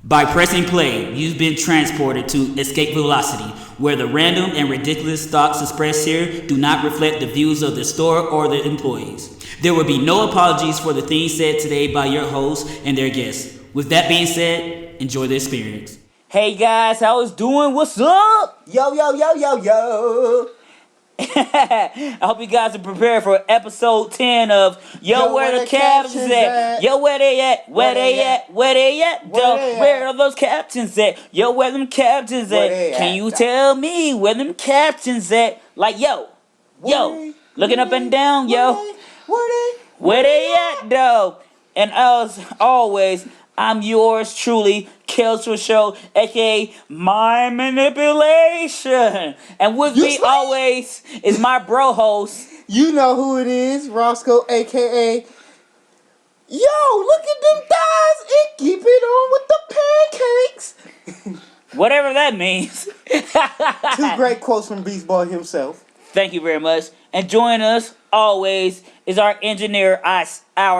By pressing play, you've been transported to Escape Velocity, where the random and ridiculous thoughts expressed here do not reflect the views of the store or the employees. There will be no apologies for the things said today by your hosts and their guests. With that being said, enjoy the experience. Hey guys, how is doing? What's up? Yo, yo, yo, yo, yo. I hope you guys are prepared for episode 10 of Yo, where the captions at? Yo, where they at? Where they at? Where they at? Where are those captions at? Yo, where them captions at? Can you tell me where them captions at? Like, yo, looking up and down, yo. Where they at, though? And as always, I'm yours truly, Kelso Show, aka My Manipulation. And with me always is my bro host. You know who it is, Roscoe, aka Yo, look at them thighs and keep it on with the pancakes. Whatever that means. Two great quotes from Beast Boy himself. Thank you very much. And joining us always is our engineer, our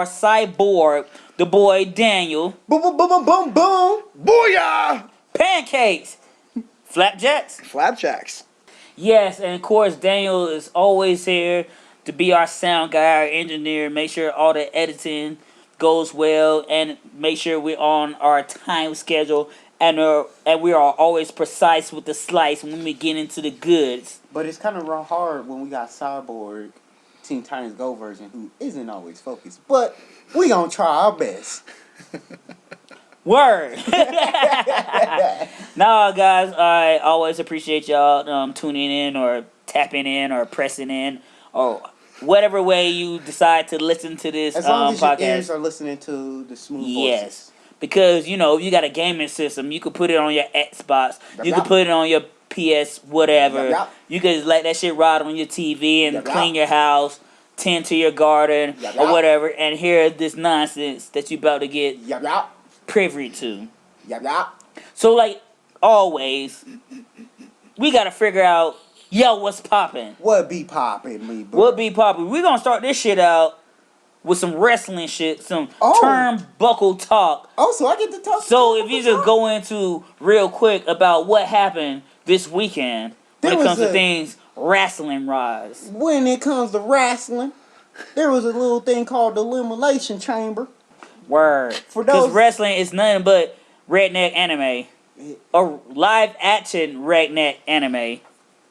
cyborg, the boy Daniel. Boom, boom, boom, boom, boom, boom. Booyah! Pancakes. Flapjacks. Yes, and of course Daniel is always here to be our sound guy, our engineer, make sure all the editing goes well, and make sure we're on our time schedule, and we are always precise with the slice when we get into the goods. But it's kind of hard when we got Cyborg, Teen Titans Go version, who isn't always focused. But we gonna try our best. Word. Nah, guys, I always appreciate y'all tuning in or tapping in or pressing in or whatever way you decide to listen to this as long as podcast. Your ears are listening to the smooth voices. Yes, because you know if you got a gaming system, you could put it on your Xbox, you could put it on your PS, whatever. You could just let that shit ride on your TV and clean your house, tend to your garden or whatever, and hear this nonsense that you about to get privy to. So like always, we gotta figure out, yo, what's poppin'? What be poppin', me bro? What be poppin'? We gonna start this shit out with some wrestling shit, some turnbuckle talk. Oh, so I get to talk. So if you just go into real quick about what happened this weekend when it comes to things wrestling rise. When it comes to wrestling, there was a little thing called the Elimination Chamber. Word. Because wrestling is nothing but redneck anime. Or live action redneck anime.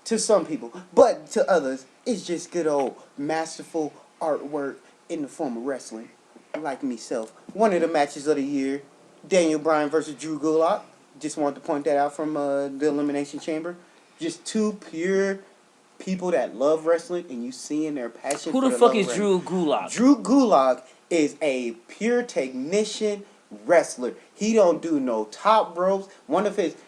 To some people. But to others, it's just good old masterful artwork in the form of wrestling. Like myself. One of the matches of the year, Daniel Bryan versus Drew Gulak. Just wanted to point that out from the Elimination Chamber. Just two pure people that love wrestling, and you seeing their passion. Who the fuck is Drew Gulak? Drew Gulak is a pure technician wrestler. He don't do no top ropes.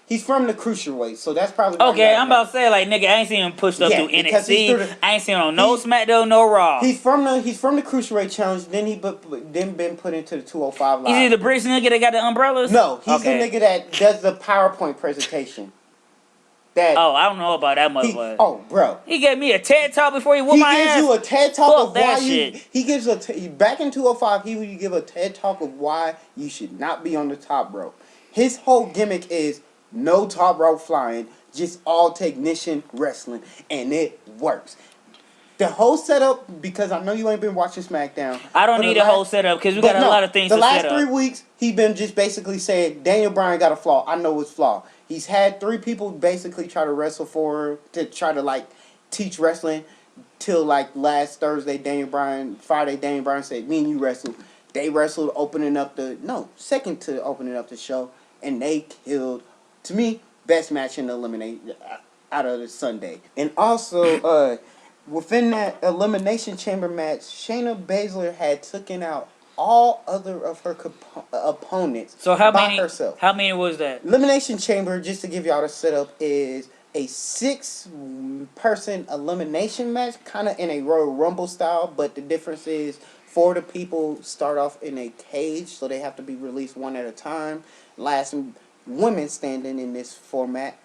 He's from the cruiserweight, so that's probably okay. I'm about to say like nigga, I ain't seen him pushed up through NXT. I ain't seen him on no SmackDown, no Raw. He's from the cruiserweight challenge. Then been put into the 205 Live. Is he the British nigga that got the umbrellas? No, he's the nigga that does the PowerPoint presentation. I don't know about that much. Bro. He gave me a TED talk before he whooped my ass. He gives you a TED talk of why He gives back in 205. He would give a TED talk of why you should not be on the top rope. His whole gimmick is no top rope flying, just all technician wrestling, and it works. The whole setup, because I know you ain't been watching SmackDown. I don't need a whole setup because we got a lot of things to set up. The last 3 weeks, he been just basically saying Daniel Bryan got a flaw. I know his flaw. He's had 3 people basically try to wrestle for her, to try to like teach wrestling till like last Friday Daniel Bryan said, me and you wrestle. They wrestled second to opening up the show, and they killed, to me, best match in the elimination out of the Sunday. And also, within that Elimination Chamber match, Shayna Baszler had taken out all other of her opponents herself. How many was that? Elimination Chamber, just to give y'all the setup, is a 6-person elimination match, kind of in a Royal Rumble style, but the difference is 4 of the people start off in a cage, so they have to be released one at a time. Last woman standing in this format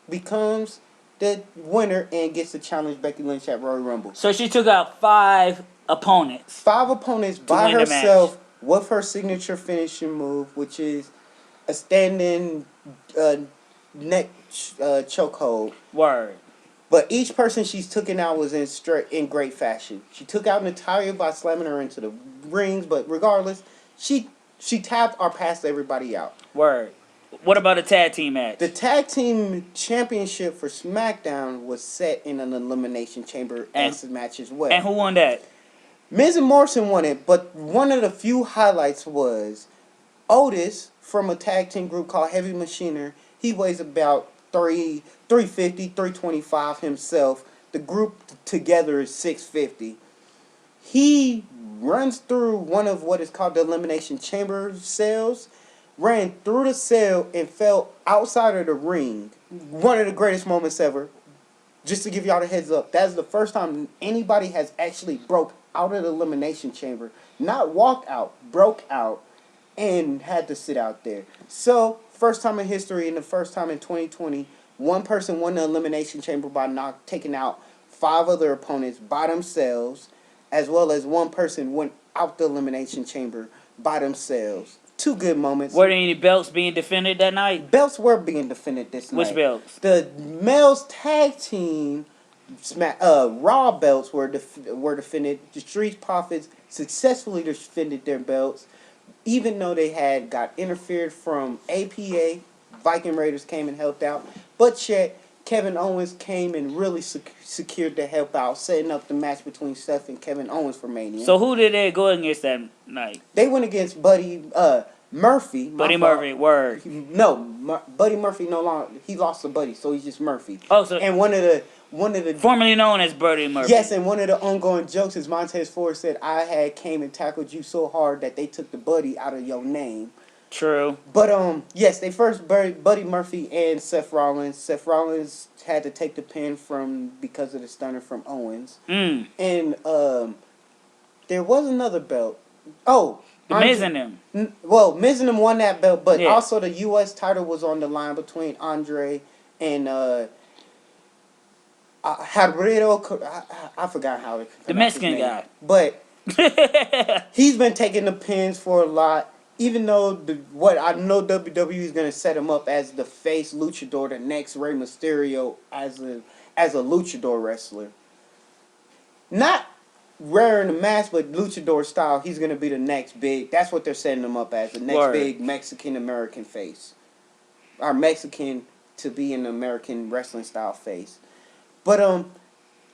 becomes the winner and gets to challenge Becky Lynch at Royal Rumble. So she took out 5 opponents. 5 opponents by herself with her signature finishing move, which is a standing neck chokehold. Word. But each person she's taken out was in great fashion. She took out Natalia by slamming her into the rings, but regardless, she tapped or passed everybody out. Word. What about a tag team match? The tag team championship for SmackDown was set in an elimination chamber match as well. And who won that? Miz and Morrison won it, but one of the few highlights was Otis from a tag team group called Heavy Machinery. He weighs about 350, 325 himself. The group together is 650. He runs through one of what is called the Elimination Chamber cells, ran through the cell and fell outside of the ring. One of the greatest moments ever. Just to give y'all the heads up, that's the first time anybody has actually broke out of the Elimination Chamber. Not walked out, broke out, and had to sit out there. So, first time in history and the first time in 2020, one person won the Elimination Chamber by taking out 5 other opponents by themselves, as well as one person went out the Elimination Chamber by themselves. 2 good moments. Were there any belts being defended that night? Belts were being defended this night. Which belts? The males tag team Raw belts were defended. The Street Profits successfully defended their belts, even though they had got interfered from APA. Viking Raiders came and helped out, but yet Kevin Owens came and really secured the help out, setting up the match between Seth and Kevin Owens for Mania. So who did they go against that night? They went against Buddy Murphy. Buddy Murphy, word. No, Buddy Murphy no longer. He lost to Buddy, so he's just Murphy. Oh, so and one of the formerly known as Buddy Murphy. Yes, and one of the ongoing jokes is Montez Ford said, "I had came and tackled you so hard that they took the Buddy out of your name." True. But yes, they first buried Buddy Murphy and Seth Rollins. Seth Rollins had to take the pin because of the stunner from Owens. And there was another belt. Oh, the Miz and them. Well, Miz and them won that belt, but also the U.S. title was on the line between Andre and Javier. I forgot how the Mexican guy. But he's been taking the pins for a lot. Even though what I know WWE is going to set him up as the face luchador, the next Rey Mysterio as a luchador wrestler. Not rare in the match, but luchador style, he's going to be the next big. That's what they're setting him up as, the next big Mexican-American face. Or Mexican to be an American wrestling style face. But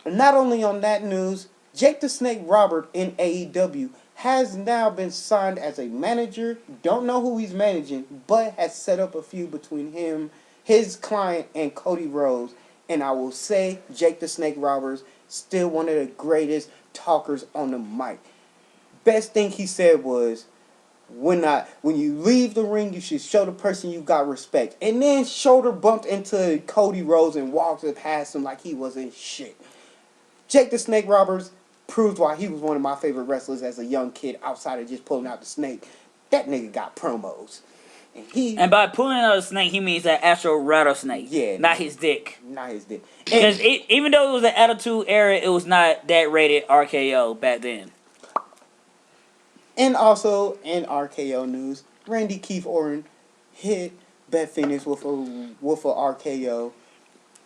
not only on that news, Jake the Snake Robert in AEW has now been signed as a manager. Don't know who he's managing, but has set up a feud between him, his client, and Cody Rhodes. And I will say, Jake the Snake Roberts, still one of the greatest talkers on the mic. Best thing he said was, when you leave the ring, you should show the person you got respect. And then shoulder bumped into Cody Rhodes and walked past him like he wasn't shit. Jake the Snake Roberts proved why he was one of my favorite wrestlers as a young kid outside of just pulling out the snake. That nigga got promos. And by pulling out a snake, he means that actual rattlesnake. Yeah. Not his dick. Not his dick. Because even though it was an Attitude Era, it was not that rated RKO back then. And also, in RKO news, Randy Keith Orton hit Beth Phoenix with a RKO,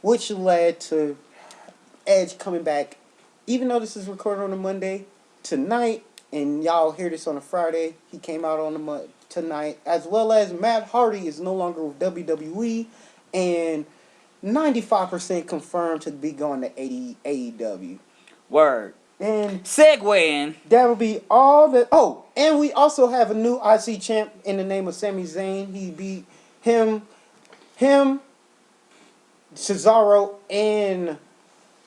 which led to Edge coming back. Even though this is recorded on a Monday, tonight, and y'all hear this on a Friday, he came out on tonight, as well as Matt Hardy is no longer with WWE, and 95% confirmed to be going to AEW. Word. And segueing. That would be all that. Oh, and we also have a new IC champ in the name of Sami Zayn. He beat him, Cesaro, and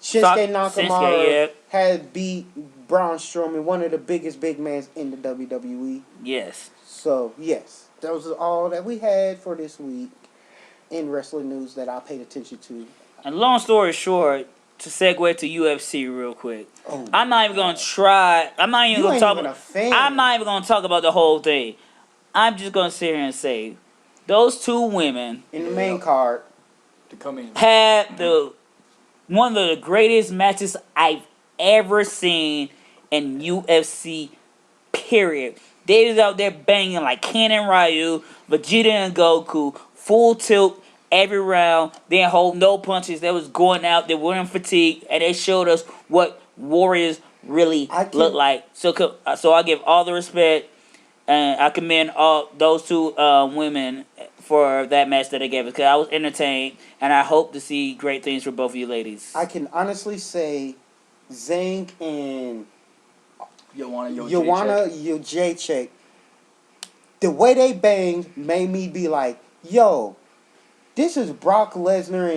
Shinsuke Nakamura had beat Braun Strowman, one of the biggest big men in the WWE. Yes. So, yes. Those are all that we had for this week in wrestling news that I paid attention to. And long story short, to segue to UFC real quick. Oh, I'm not even going to try. I'm not even going to talk. I'm not even going to talk about the whole thing. I'm just going to sit here and say, those two women in the main card to come in had one of the greatest matches I've ever seen in UFC, period. They was out there banging like Ken and Ryu, Vegeta and Goku, full tilt every round. They didn't hold no punches. They was going out. They weren't fatigued, and they showed us what warriors really look like. So I give all the respect, and I commend all those two women for that match that they gave us, because I was entertained, and I hope to see great things for both of you ladies. I can honestly say, Zank and Joanna Jacek, the way they banged made me be like, yo, this is Brock Lesnar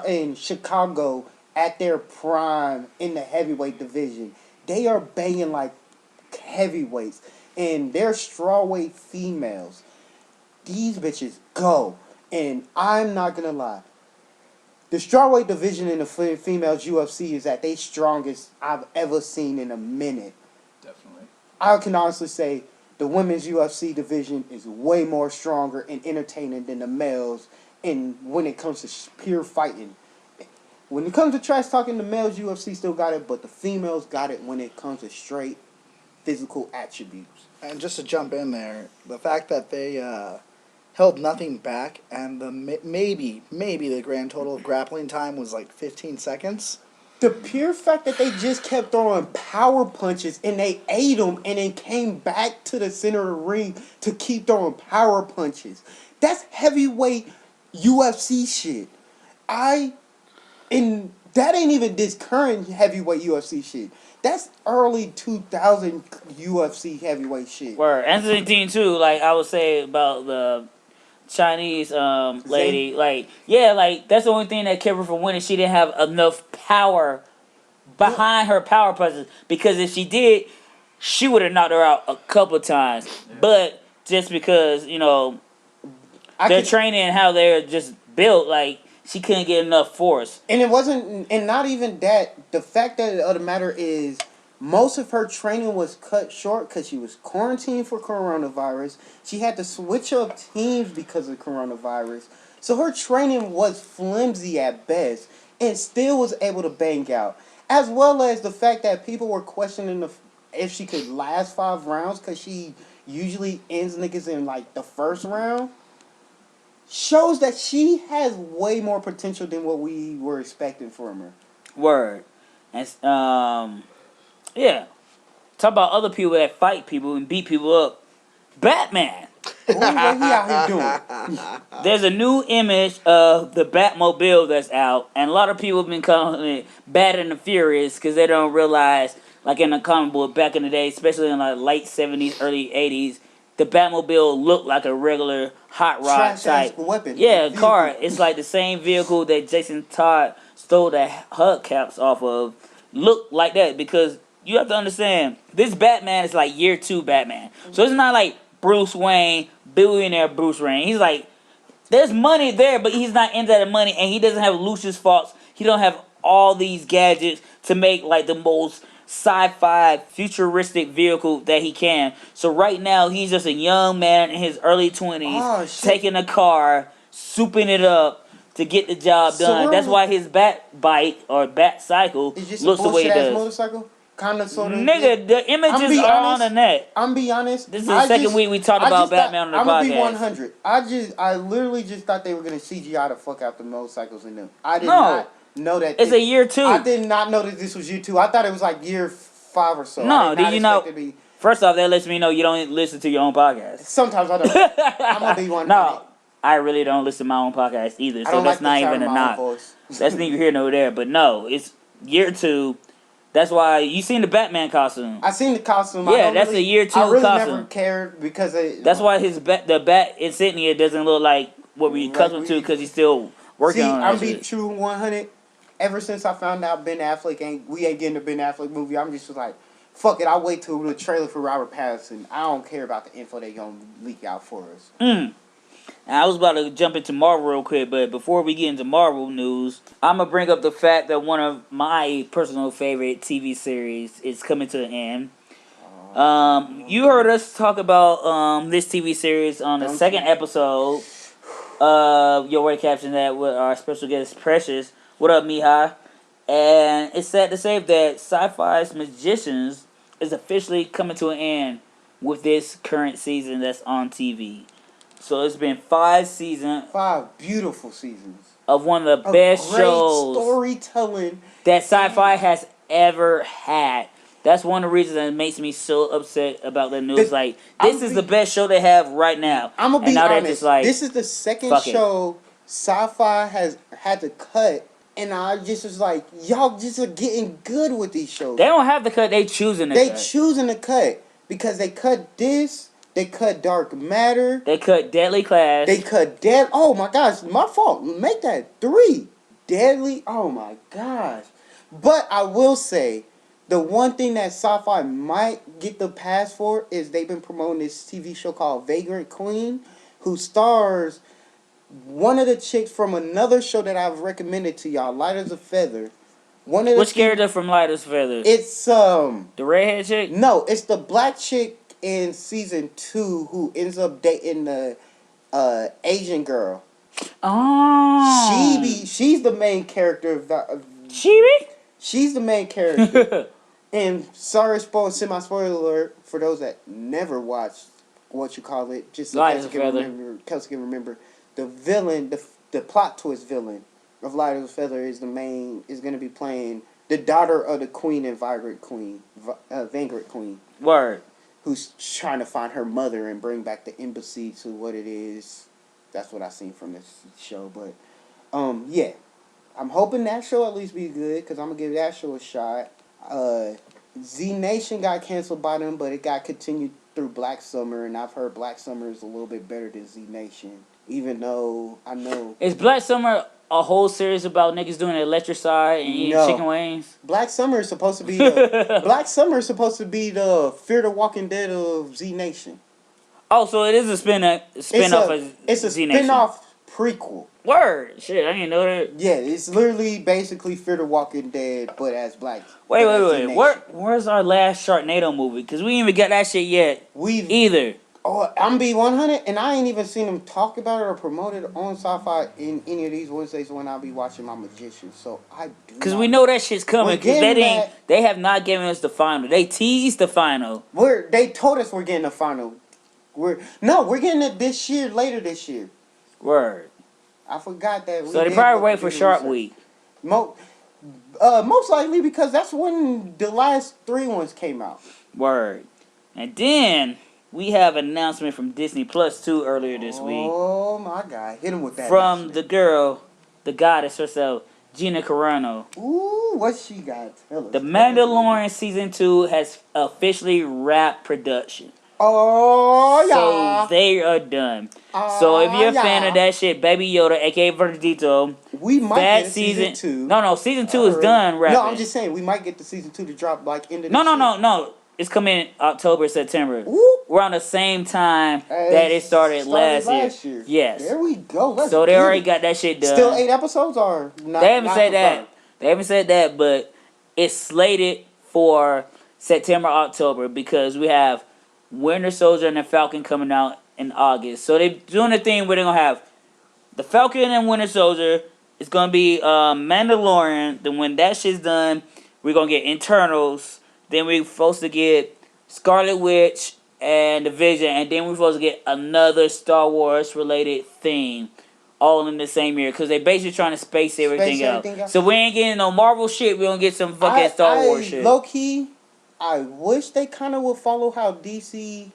in Chicago at their prime in the heavyweight division. They are banging like heavyweights, and they're strawweight females. These bitches go, and I'm not gonna lie. The strawweight division in the females UFC is at their strongest I've ever seen in a minute. Definitely. I can honestly say the women's UFC division is way more stronger and entertaining than the males. And when it comes to pure fighting, when it comes to trash talking, the males UFC still got it, but the females got it when it comes to straight physical attributes. And just to jump in there, the fact that they held nothing back, and the maybe the grand total of grappling time was like 15 seconds. The pure fact that they just kept throwing power punches and they ate them and then came back to the center of the ring to keep throwing power punches. That's heavyweight UFC shit. And that ain't even this current heavyweight UFC shit. That's early 2000 UFC heavyweight shit. Word. And the thing too, like I would say about the Chinese lady, like that's the only thing that kept her from winning. She didn't have enough power behind her power punches, because if she did, she would have knocked her out a couple of times. Yeah. But just because their training and how they're just built, like she couldn't get enough force. And it wasn't, and not even that. The fact of the matter is, most of her training was cut short because she was quarantined for coronavirus. She had to switch up teams because of coronavirus. So her training was flimsy at best, and still was able to bang out. As well as the fact that people were questioning if she could last 5 rounds, because she usually ends niggas in like the first round. Shows that she has way more potential than what we were expecting from her. Word. And yeah. Talk about other people that fight people and beat people up. Batman. What he out here doing? There's a new image of the Batmobile that's out, and a lot of people have been calling it Bad and the Furious because they don't realize, like in the comic book back in the day, especially in like late 70s, early 80s, the Batmobile looked like a regular hot rod type weapon. Yeah, car. It's like the same vehicle that Jason Todd stole the hubcaps off of. Looked like that, because you have to understand, this Batman is like year 2 Batman. So it's not like Bruce Wayne, billionaire Bruce Wayne. He's like, there's money there, but he's not into that money, and he doesn't have Lucius Fox. He don't have all these gadgets to make like the most sci-fi futuristic vehicle that he can. So right now he's just a young man in his early 20s, taking a car, souping it up to get the job done. That's why his bat bike or bat cycle looks the way it does. Motorcycle? Kind of, sort of. Nigga, the images are on the net. I'm be honest. This is the second week we talked about Batman on the podcast. I'm gonna be 100. I literally just thought they were gonna CGI the fuck out the motorcycles in them. I did not know that. It's a year 2. I did not know that this was year 2. I thought it was like year 5 or so. No, did you know? First off, that lets me know you don't listen to your own podcast. Sometimes I don't. I'm gonna be 100. No, I really don't listen to my own podcast either. So that's not even a knock. That's neither here nor there. But no, it's year 2. That's why you seen the Batman costume. I seen the costume. Yeah, that's a year 2 costume. I really never cared because that's why the bat insignia doesn't look like what we accustomed to, because he's still working on it. I'm be true 100. Ever since I found out Ben Affleck we ain't getting a Ben Affleck movie, I'm just like, fuck it. I'll wait till the trailer for Robert Pattinson. I don't care about the info they gonna leak out for us. I was about to jump into Marvel real quick, but before we get into Marvel news, I'm going to bring up the fact that one of my personal favorite TV series is coming to an end. You heard us talk about this TV series on the second episode of Your Word Caption that with our special guest, Precious. What up, Mihai? And it's sad to say that Sci-Fi's Magicians is officially coming to an end with this current season that's on TV. So it's been 5 seasons 5 beautiful seasons of one of the of best great shows storytelling. that sci-fi has ever had. That's one of the reasons that makes me so upset about the news. Like, this is the best show they have right now. I'm gonna And be now they're honest. just like, This is the second fuck it. show sci-fi has had to cut, and I just was like, y'all just are getting good with these shows. they don't have to cut. They choosing to They cut. choosing to cut because they cut this. They cut Dark Matter. They cut Deadly Class. They cut Dead. Oh my gosh, my fault. Make that 3. Deadly. Oh my gosh. But I will say, the one thing that sci-fi might get the pass for is they've been promoting this TV show called Vagrant Queen, who stars one of the chicks from another show that I've recommended to y'all, Light as a Feather. One of the Which character from Light as a Feather? It's The redhead chick? no, it's the black chick in season 2 who ends up dating the Asian girl. Oh. She's the main character of the. Chibi? She's the main character. And sorry, semi-spoiler alert for those that never watched what you call it. Just so Light as a Feather. Kelsey can remember the villain, the plot twist villain of Light as a Feather is going to be playing the daughter of the queen in Vagrant Queen. Word. Who's trying to find her mother and bring back the embassy to what it is. That's what I seen from this show. But yeah, I'm hoping that show at least be good because I'm gonna give that show a shot. Z Nation got canceled by them, but it got continued through Black Summer, and I've heard Black Summer is a little bit better than Z Nation. Even though I know Is Black Summer a whole series about niggas doing electricide and eating No. chicken wings? Black Summer is supposed to be the Fear the Walking Dead of Z Nation. Oh, so it is a spin-off of It's a Z Nation. spin-off prequel. Word. Shit, I didn't know that. Yeah, it's literally basically Fear the Walking Dead, but as black. Wait. but as Z-Nation. Where's our last Sharknado movie? Because we ain't even got that shit yet either. I'm be 100, and I ain't even seen them talk about it or promote it on Sci-Fi in any of these Wednesdays when I'll be watching my Magician. So I do. Because we know that shit's coming. We're Because getting they have not given us the final. They teased the final. They told us we're getting the final. We're getting it this year, later this year. Word. I forgot that. So they probably wait for Shark Week. Most likely because that's when the last 3 ones came out. Word. And then we have an announcement from Disney Plus 2 earlier this week. Oh my God. Hit him with that. From the girl, the goddess herself, Gina Carano. Ooh, what she got? Tell us. The Mandalorian Season 2 has officially wrapped production. Oh, yeah. So they are done. So if you're a fan of that shit, Baby Yoda, aka Verdito, we might that get a season 2. No, season 2 is done rapping. No, I'm just saying we might get the season 2 to drop like into No. It's coming October, September. Ooh. We're on the same time that it started last year. Yes. There we go. So they already got that shit done. Still 8 episodes or not? They haven't not said confirmed? that. They haven't said that, but it's slated for September, October because we have Winter Soldier and the Falcon coming out in August. So they're doing the thing where they're going to have the Falcon and Winter Soldier. It's going to be Mandalorian. Then when that shit's done, we're going to get Internals. Then we're supposed to get Scarlet Witch and the Vision. And then we're supposed to get another Star Wars related thing. All in the same year. Because they're basically trying to space everything out. So we ain't getting no Marvel shit. We're going to get some fucking Star Wars shit. Low key, I wish they kind of would follow how DC's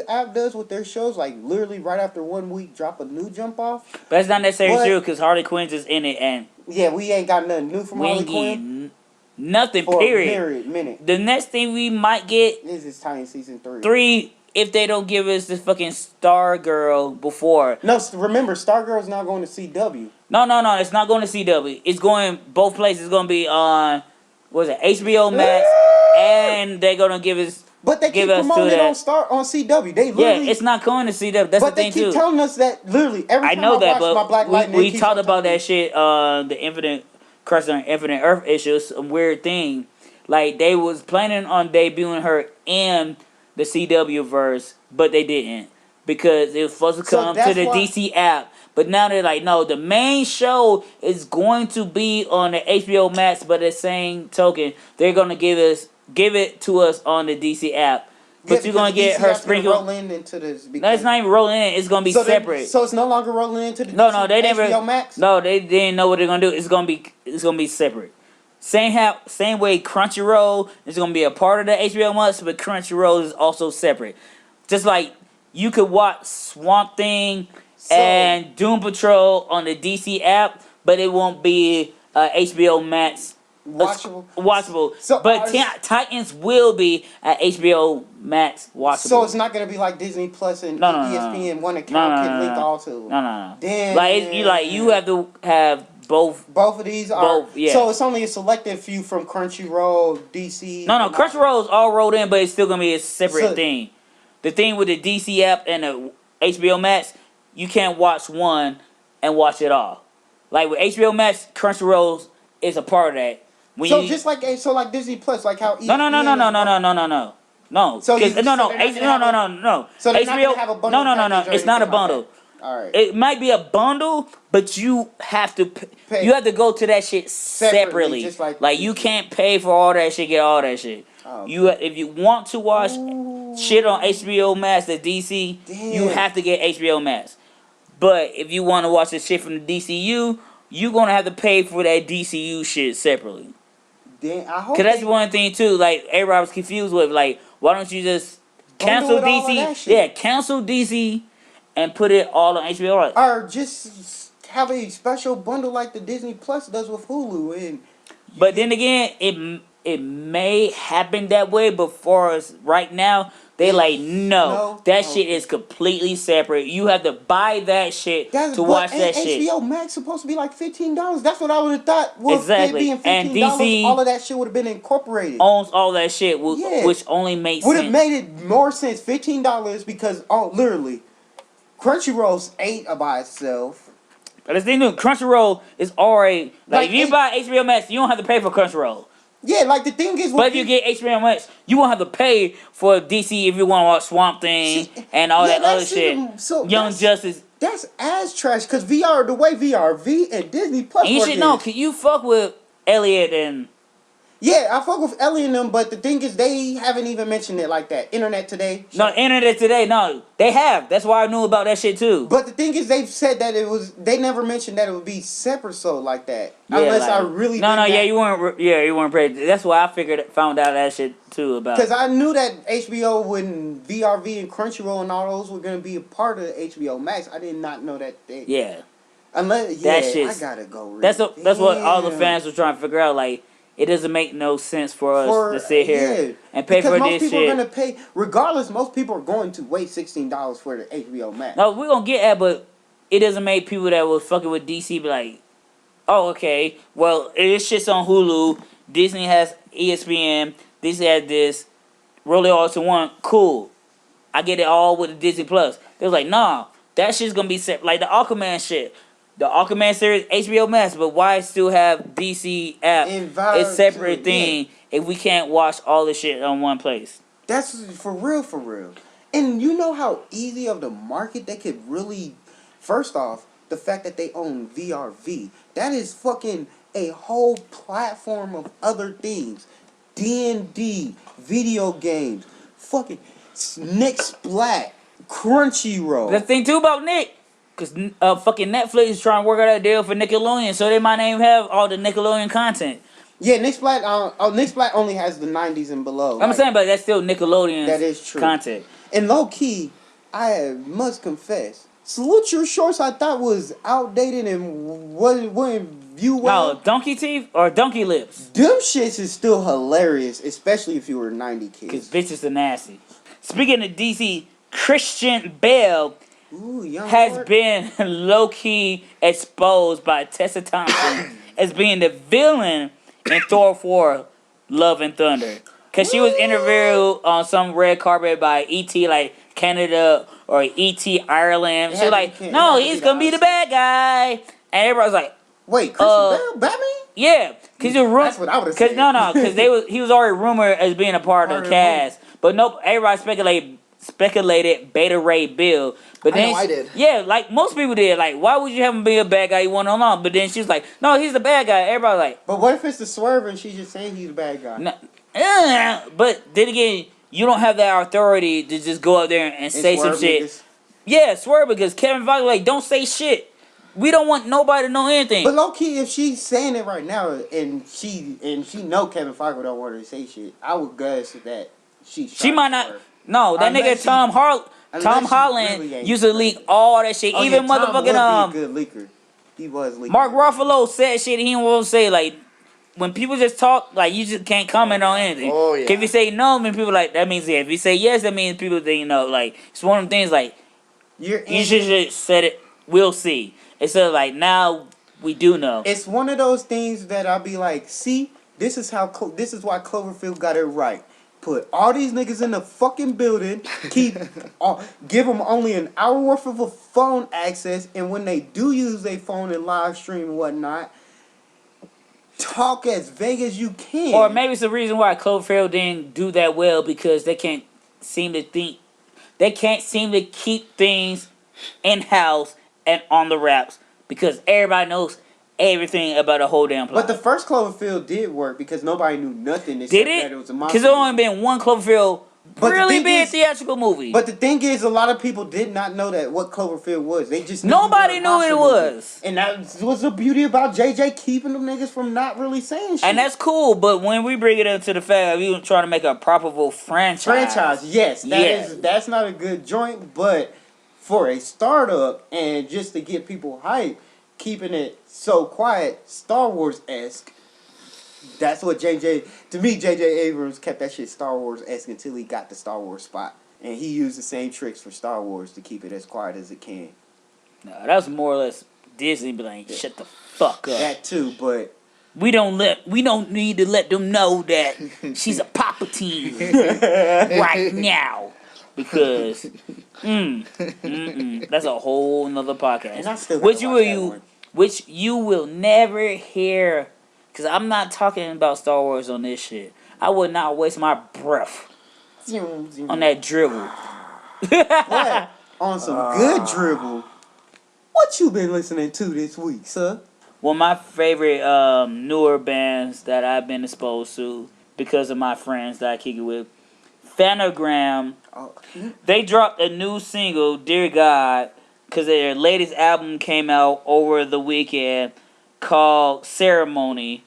app does with their shows. Like literally right after 1 week, drop a new jump off. But that's not necessarily true because Harley Quinn's is in it. And yeah, we ain't got nothing new from Harley Quinn. Nothing, For period. Minute. The next thing we might get is Tiny Season 3. If they don't give us this fucking Stargirl before. No, remember, Stargirl's not going to CW. No, it's not going to CW. It's going both places. It's going to be on, HBO Max, and they're going to give us. But they keep promoting it on CW. They literally, it's not going to CW. That's the thing too. But they keep telling us that literally every time I watch my Black Lightning. We talked about that shit. The Infinite Crisis on Infinite Earth issue. Some weird thing. Like they was planning on debuting her in the CW verse, but they didn't because it was supposed to come to the DC app. But now they're like, no, the main show is going to be on the HBO Max, but at the same token, they're gonna give it to us on the DC app. but you're gonna get her sprinkle. rolling into this. No, it's not even rolling in. It's gonna be separate. So it's no longer rolling into the No, they never. HBO Max. No, they didn't know what they're gonna do. It's gonna be separate. Same way Crunchyroll is gonna be a part of the HBO Max, but Crunchyroll is also separate. Just like you could watch Swamp Thing and Doom Patrol on the DC app, but it won't be HBO Max watchable. So but Titans will be at HBO Max watchable. So it's not gonna be like Disney Plus and ESPN. One account can link all to. No. Damn. Like you have to have both. Both of these are. Both, yeah. So it's only a selected few from Crunchyroll, DC. No. Crunchyroll is all rolled in, but it's still gonna be a separate thing. The thing with the DC app and the HBO Max, you can't watch one and watch it all. Like with HBO Max, Crunchyroll is a part of that. Just like Disney Plus, like how No. So no. So HBO, have a bundle. No. It's not a bundle. Like all right. It might be a bundle, but you have to pay. You have to go to that shit separately. Just like you can't pay for all that shit, get all that shit. Oh. If you want to watch shit on HBO Max, the DC, you have to get HBO Max. But if you want to watch the shit from the DCU, you're gonna have to pay for that DCU shit separately. Cause that's one thing too. Like everybody was confused with, like, why don't you just cancel DC? Yeah, cancel DC and put it all on HBO. Or just have a special bundle like the Disney Plus does with Hulu. But then again, it may happen that way, but for us right now, they that shit is completely separate. You have to buy that shit to watch that shit. HBO Max supposed to be like $15. That's what I would have thought. Exactly. Being $15, and DC all of that shit would have been incorporated. Owns all that shit, which only makes would have made it more sense. $15 because literally, Crunchyroll's $8 by itself. But the thing is, Crunchyroll is already like if you buy HBO Max, you don't have to pay for Crunchyroll. Yeah, like the thing is, but if you get HBO Max, you won't have to pay for DC if you want to watch Swamp Thing and all that other shit. Young Justice. That's ass trash because VR, the way VRV and Disney Plus. And you should know, cause you fuck with Elliot and. Yeah, I fuck with Ellie and them, but the thing is, they haven't even mentioned it like that. Internet Today. No, Internet Today, no. They have. That's why I knew about that shit, too. But the thing is, they've said that they never mentioned that it would be separate sold like that. Yeah, unless I really you weren't ready. That's why I found out that shit, too, about. Because I knew that HBO and VRV and Crunchyroll and all those were going to be a part of HBO Max. I did not know that they... Yeah. Unless, I gotta go read. That's what all the fans were trying to figure out, like... It doesn't make no sense for us to sit here and pay for this shit. Because most people are going to pay, regardless, most people are going to wait $16 for the HBO Max. No, we're going to get that, but it doesn't make people that was fucking with DC be like, oh, okay, well, this shit's on Hulu, Disney has ESPN, Disney has this, roll it all to one, cool. I get it all with the Disney Plus. They was like, nah, that shit's going to be set, like the Aquaman shit. The Aquaman series, HBO Max, but why still have DC app? It's a separate thing if we can't watch all the shit on one place. That's for real. And you know how easy of the market they could really... First off, the fact that they own VRV. That is fucking a whole platform of other things. D&D, video games, fucking Nick Splat, Crunchyroll. The thing too about Nick... Because fucking Netflix is trying to work out that deal for Nickelodeon, so they might not even have all the Nickelodeon content. Yeah, Nick Splat only has the 90s and below. I'm saying, but that's still Nickelodeon's that is true. Content. And low-key, I must confess, Salute Your Shorts I thought was outdated and wouldn't view well. No, Donkey Teeth or Donkey Lips? Them shits is still hilarious, especially if you were 90 kids. Because bitches are nasty. Speaking of DC, Christian Bale... has been low-key exposed by Tessa Thompson as being the villain in Thor 4 Love and Thunder. Because she was interviewed on some red carpet by E.T. like Canada or E.T. Ireland. She was like, no, he's going to be the bad guy. And everybody was like... Wait, Christian Bale? Batman? Yeah. Because that's what I would have said. Because he was already rumored as being a part of the cast. But nope, everybody speculated Beta Ray Bill. But then I did. Yeah, like most people did. Like, why would you have him be a bad guy you want on? But then she was like, no, he's the bad guy. Everybody like. But what if it's the swerve and she's just saying he's the bad guy? No, but then again, you don't have that authority to just go out there and say some swerve shit. niggas. Yeah, swear, because Kevin Feige like, don't say shit. We don't want nobody to know anything. But low key, if she's saying it right now, and she know Kevin Feige don't want her to say shit, I would guess that she might not. Swerve. No, that Unless nigga she- Tom unless she Holland really ain't used to crazy. leak all that shit. Oh, Even yeah, Tom would be a motherfucking good leaker. He was leaking. Mark Ruffalo said shit he won't say. Like when people just talk, like you just can't comment on anything. Oh, yeah. If you say no, then people like that means yeah. If you say yes, that means people think no. Like it's one of them things. Like You're you in should just said it. We'll see. Instead of like now we do know. It's one of those things that I'll be like, see, this is how this is why Cloverfield got it right. Put all these niggas in the fucking building, give them only an hour worth of a phone access, and when they do use their phone and live stream and whatnot, talk as vague as you can. Or maybe it's the reason why Cloverfield didn't do that well because they can't seem to keep things in house and on the wraps because everybody knows everything about the whole damn plot. But the first Cloverfield did work because nobody knew nothing except did it? that it was a monster. Because there only been one Cloverfield But the really thing big is- theatrical movie. But the thing is, a lot of people did not know that what Cloverfield was. They just Nobody knew it it was. and that was the beauty about JJ keeping them niggas from not really saying shit. And that's cool, but when we bring it up to the fact that we trying to make a profitable franchise. Yes, Yeah. that's not a good joint, but for a startup and just to get people hyped, keeping it so quiet, Star Wars-esque. That's what to me, J.J. Abrams kept that shit Star Wars-esque until he got the Star Wars spot. And he used the same tricks for Star Wars to keep it as quiet as it can. No, that was more or less Disney be like, shut the fuck up. That too, but... We don't need to let them know that she's a Palpatine right now. Because that's a whole nother podcast. And I still which gotta watch that one. which you will never hear. Because I'm not talking about Star Wars on this shit. I would not waste my breath on that dribble. But on some good dribble, what you been listening to this week, sir? Well, my favorite newer bands that I've been exposed to because of my friends that I kick it with, Phanogram. Oh. They dropped a new single, Dear God, because their latest album came out over the weekend called Ceremony.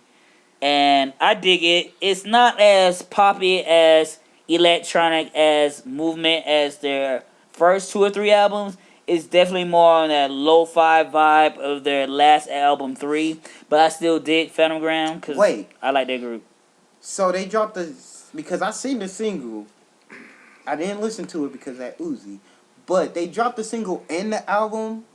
And I dig it. It's not as poppy as electronic as movement as their first 2 or 3 albums. It's definitely more on that lo-fi vibe of their last album 3. But I still dig Phanogram because I like that group. So they dropped because I seen the single. I didn't listen to it because of that Uzi. But they dropped the single and the album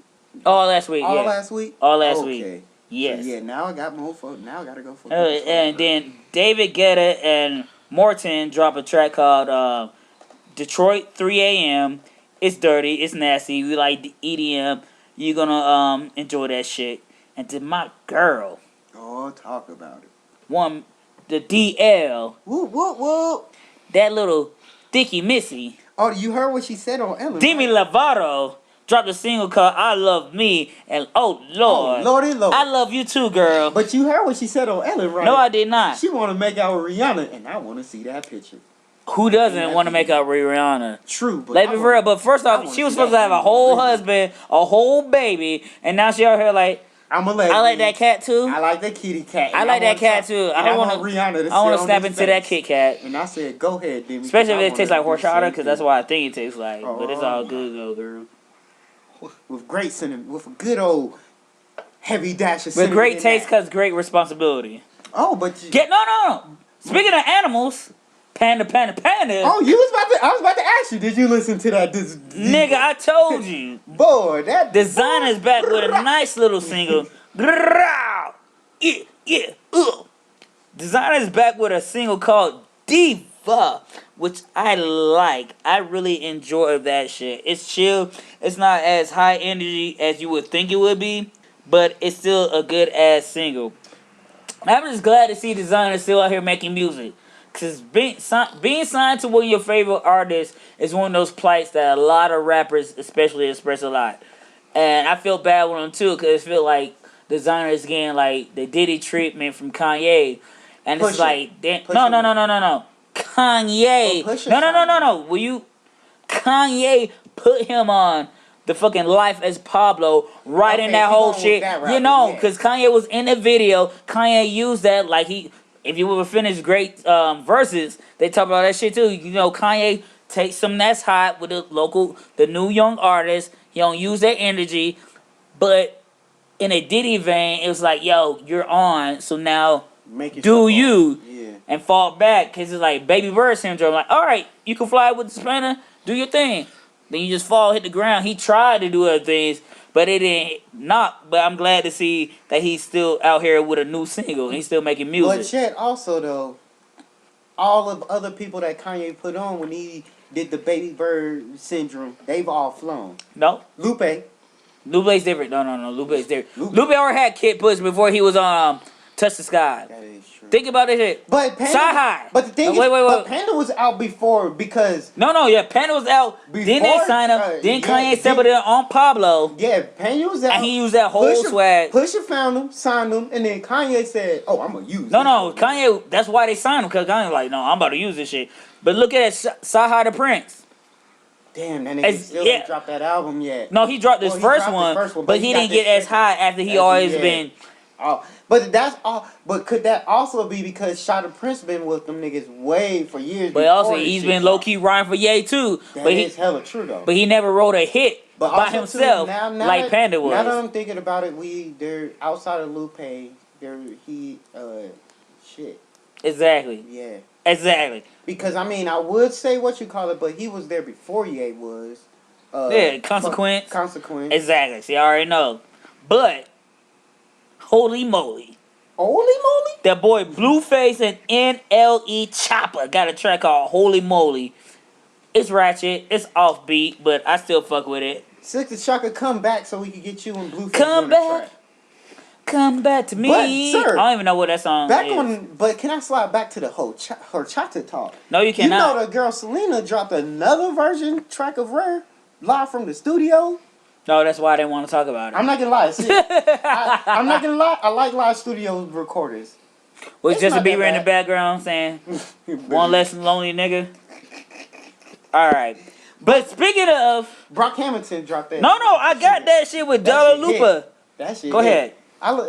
All last week, all yeah. last week? All last Okay. week. Yes. So yeah, now I got more for. Now I gotta go for. And then David Guetta and Morton drop a track called Detroit 3 a.m. It's dirty, it's nasty. We like the EDM. You're gonna enjoy that shit. And to my girl, talk about it. the DL, Whoop whoop whoop. that little thicky missy, Oh, you heard what she said on Ellen? Demi right? Lovato dropped a single called I Love Me, and oh Lord, Oh, Lordy Lord. I love you too, girl. But you heard what she said on Ellen, right? No, I did not. She want to make out with Rihanna, and I want to see that picture. Who doesn't want to make out with Rihanna? True, but Let's be for real. But first off, she was supposed to have a whole husband, a whole baby, and now she out here like, I'm a lesbian. I like that cat too. I like that kitty cat. I like that cat too. I want Rihanna. I want to snap into that Kit Kat. And I said, go ahead, Demi. Especially if I it tastes like wanna do the horchata, same because that's thing. what I think it tastes like. But it's all Oh. good though, girl. With great cinnamon, with a good old heavy dash of With cinnamon. great in taste that. comes great responsibility. Oh, but you, No. Speaking of animals, panda. oh, I was about to ask you. Did you listen to that? Nigga, I told you. Boy, that Designer's back with a nice little single. Designer's back with a single called Diva, which I like. I really enjoy that shit. It's chill. It's not as high energy as you would think it would be, but it's still a good ass single. I'm just glad to see Designer still out here making music. Because being signed to one of your favorite artists is one of those plights that a lot of rappers especially express a lot. And I feel bad with him too, because I feel like Designer is getting like the Diddy treatment from Kanye. And it's Push like, it. no. Kanye. But Pusha No. Will you? Kanye put him on the fucking Life as Pablo right in Okay, that if you whole going shit. with that You route, know, yeah. because Kanye was in the video. Kanye used that like if you would finish great verses, they talk about that shit too. You know, Kanye takes some that's hot with the new young artists. He don't use that energy, but in a Diddy vein, it was like, yo, you're on, so now Make yourself do off. you Yeah. and fall back because it's like baby bird syndrome. Like, all right, you can fly with the spanner, do your thing. Then you just fall, hit the ground. He tried to do other things, but it didn't knock. But I'm glad to see that he's still out here with a new single. He's still making But music. shit, also though, all of other people that Kanye put on when he did the baby bird syndrome, they've all flown. No, Lupe. Lupe's different. No. Lupe's different. Lupe. Lupe already had Kid Push before he was on Touch the Sky. That is true. Think about this shit. But Panda, Sci-Hi. But the thing Wait. but Panda was out before because No, yeah, Panda was out. Then they Before, signed him. Then yeah, Kanye then- settled it on Pablo. yeah, Panda was out. And he used that whole Pusha, swag. Pusha found him, signed him, and then Kanye said, "Oh, I'm gonna use." No, this." Kanye, that's why they signed him, because Kanye like, no, I'm about to use this shit. But look at that, Sci-Hi the Prince. Damn, that nigga It's- still yeah. didn't drop that album yet. No, he dropped his Well, he first dropped one, his first one, but but he he got didn't get this as high after he That's- always yeah. been. Oh, but that's all. But could that also be because Shada Prince been with them niggas way for years? But also, before this he's shit been dropped? low-key rhyme for Ye, too. That But is hella true though. he never wrote a hit But by also, too, himself now like that, Panda was. Now that I'm thinking about it, they're outside of Lupe. Shit. Exactly. Yeah. Exactly. Because I mean, I would say what you call it, but he was there before Ye was. Yeah, Consequence. Consequence. Exactly. See, I already know. But, holy moly. Holy moly! That boy Blueface and NLE Chopper got a track called Holy Moly. It's ratchet, it's offbeat, but I still fuck with it. Six and Shaka come back so we can get you and Blueface Come on the back. track. Come back to me. But, sir, I don't even know what that song Back is. but can I slide back to the whole horchata talk? No, you You cannot. know the girl Selena dropped another version track of Rare live from the studio. No, that's why I didn't want to talk about it. I'm not gonna lie. See, I'm not gonna lie. I like live studio recordings. Was it's Justin not that Bieber in the bad. background saying, one less lonely nigga? Alright. But speaking of... Brock Hamilton dropped that. No, I got that shit with That Della shit hit. Lupa. That shit. Go hit. ahead.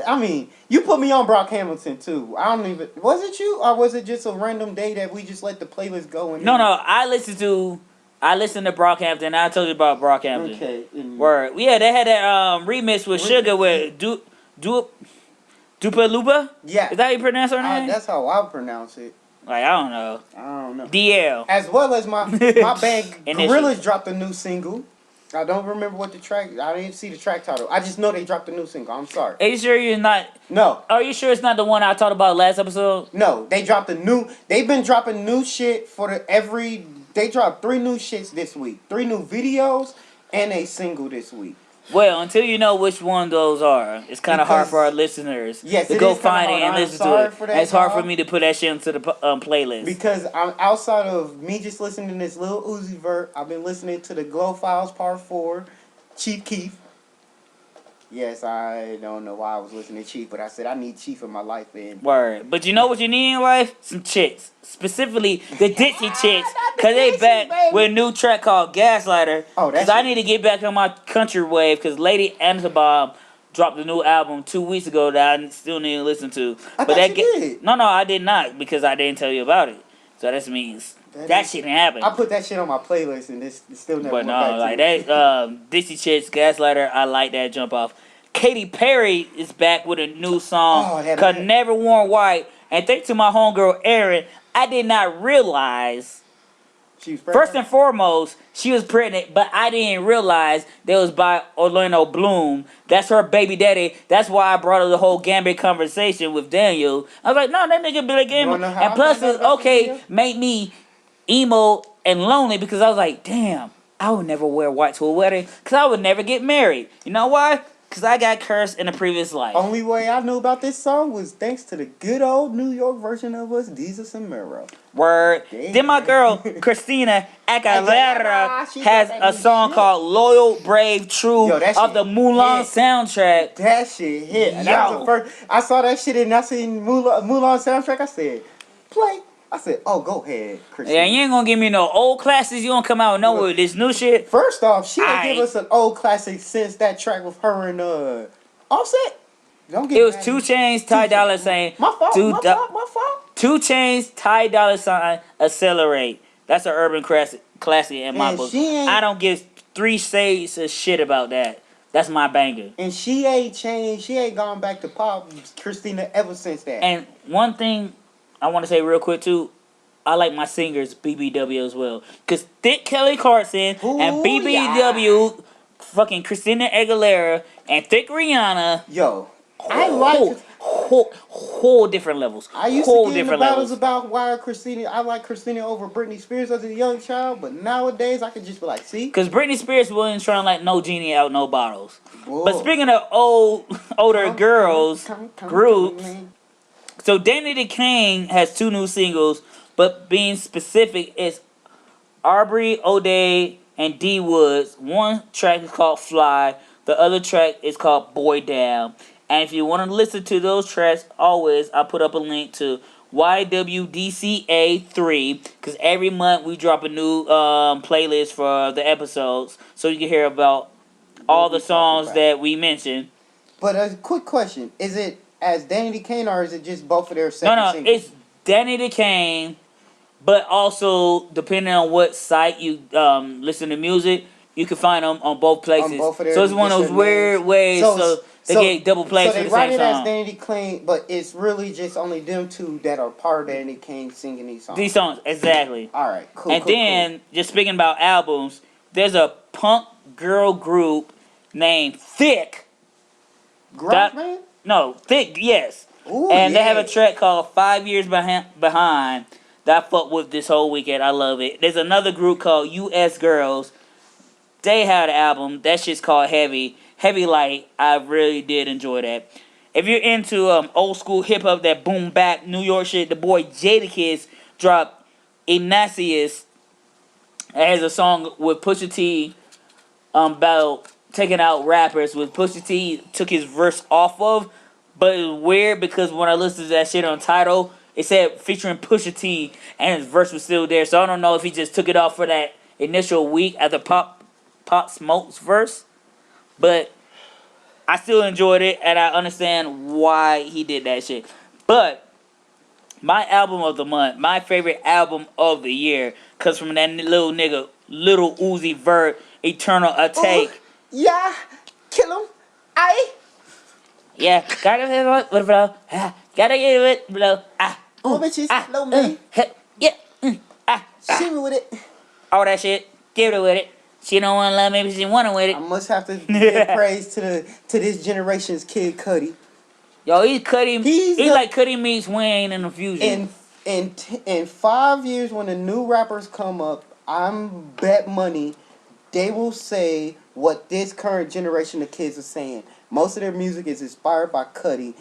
I mean, you put me on Brock Hamilton too. I don't even. Was it you or was it just a random day that we just let the playlist go? And No, I listened to Brockhampton. I told you about Brockhampton. Okay. Word. Yeah, they had that remix with Sugar with Dupa Lupa? Yeah. Is that how you pronounce her name? That's how I pronounce it. Like, I don't know. I don't know. DL. As well as my band And Gorillaz dropped a new single. I don't remember what the track. I didn't see the track title. I just know they dropped a new single. I'm sorry. Are you sure you're not? No, Are you sure it's not the one I talked about last episode? no, they dropped a new. They've been dropping new shit for They dropped 3 new shits this week. 3 new videos and a single this week. Well, until you know which one those are, it's kind of hard Because- for our listeners Yes, to it go is kinda find it hard. and I'm listen to sorry it. for that, It's hard for y'all. me to put that shit into the playlist. Because I'm outside of me just listening to this Lil Uzi Vert. I've been listening to the Glow Files Part 4, Chief Keef. Yes, I don't know why I was listening to Chief, but I said I need Chief in my life. And Word. But you know what you need in life? Some chicks. Specifically, the Dixie chicks. not the Because they Dixie, back baby. with a new track called Gaslighter. Oh, that's Because I need to get back on my country wave. Because Lady Antebomb dropped a new album 2 weeks ago that I still need to listen to. I but thought that you did. No, I did not. Because I didn't tell you about it. So that means that shit didn't happen. I put that shit on my playlist and it still never But went no, back like to it. that Dixie Chicks, Gaslighter, I like that jump off. Katy Perry is back with a new song Oh, that called man. Never Worn White. And thanks to my homegirl Erin, I did not realize, She was first pregnant? and foremost, she was pregnant, but I didn't realize that was by Orlando Bloom. That's her baby daddy. That's why I brought up the whole Gambit conversation with Daniel. I was like, no, that nigga be like You wanna Gambit. know how And I plus, found out it's about the okay, video? make me emo and lonely because I was like, damn, I would never wear white to a wedding because I would never get married. You know why? Because I got cursed in a previous life. Only way I knew about this song was thanks to the good old New York version of us, Jesus and Mero. Word. Damn. Then my girl, Christina Aguilera, She has got that a new song shit. called Loyal, Brave, True Yo, that of shit the Mulan hit. soundtrack. That shit hit. And that was Yo. the first. I saw that shit and I seen Mulan soundtrack. I said, play I said, "Oh, go ahead, Christina." Yeah, you ain't gonna give me no old classics. You don't come out nowhere with this new shit. First off, she didn't give Aight. us an old classic since that track with her and Offset. Don't get It was mad 2 at me. Chainz, Ty Dolla Sign. My fault. Two My Do- fault. My fault. 2 Chainz, Ty Dolla Sign, Accelerate. That's an urban classic in my And book. she ain't- I don't give 3 shades of shit about that. That's my banger. And she ain't changed. She ain't gone back to pop, Christina, ever since that. And one thing I want to say real quick too, I like my singers BBW as well. Cause Thick Kelly Clarkson and Ooh, BBW, fucking Christina Aguilera and Thick Rihanna. Yo, I like. Whole different levels. I used whole to get into different battles levels. about why Christina. I like Christina over Britney Spears as a young child, but nowadays I could just be like, see. Cause Britney Spears wasn't trying to like no genie out no bottles. Whoa. But speaking of older girls groups, so Danny the King has 2 new singles, but being specific is Aubrey O'Day and D Woods. One track is called Fly, the other track is called Boy Down. And if you want to listen to those tracks, always I put up a link to YWDCA3 because every month we drop a new playlist for the episodes, so you can hear about all the songs that we mentioned. But a quick question: is it as Danny Kane or is it just both of their No, separate singles? it's Danny the Kane, but also depending on what site you listen to music, you can find them on both places. On both of their, So it's one of those weird ways. So they get double plays so for they the write same it as song. Danny Kane, but it's really just only them two that are part of Danny Kane singing these songs. These songs, exactly. All right, cool. And then, just speaking about albums, there's a punk girl group named Thick. Garage Man? No, Thick, yes. Ooh, and they have a yeah. track called 5 Years Behind that I fucked with this whole weekend. I love it. There's another group called US Girls. They had an album. That shit's called Heavy. Heavy Light. I really did enjoy that. If you're into old school hip hop, that boom bap New York shit, the boy Jadakiss dropped Ignatius. It has a song with Pusha T about taking out rappers, with Pusha T took his verse off of. But it was weird because when I listened to that shit on Tidal, it said featuring Pusha T and his verse was still there. So I don't know if he just took it off for that initial week after Pop Smoke's verse. But I still enjoyed it and I understand why he did that shit. But my album of the month, my favorite album of the year, comes from that little nigga, Little Uzi Vert, Eternal Attack. Ooh, yeah, kill him. Aye. Yeah, gotta give it below. Gotta give it below. Oh, bitches, low man. Yeah. Shimmy with it. All that shit. Give it with it. She don't wanna love me, but she wanna with I it. must have to give praise to this generation's Kid Cudi. Yo, he's Cudi. He's He's the- like Cudi meets Wayne in the fusion. In 5 years, when the new rappers come up, I'm bet money they will say what this current generation of kids are saying. Most of their music is inspired by Cudi,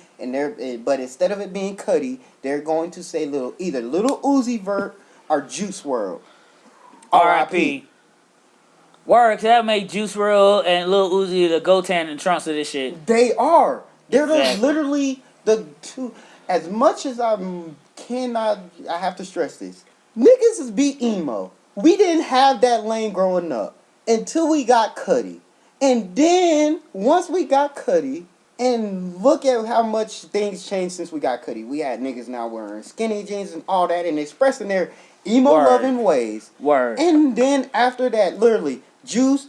but instead of it being Cudi, they're going to say either Little Uzi Vert or Juice WRLD. R.I.P. Word, 'cause that made Juice WRLD and Lil Uzi the Gotan and trunks of this shit. They are. They're Exactly. literally the two. As much as I have to stress this. Niggas is be emo. We didn't have that lane growing up until we got Cudi. And then, once we got Cudi, and look at how much things changed since we got Cudi. We had niggas now wearing skinny jeans and all that and expressing their emo-loving ways. Word. And then after that, literally, Juice,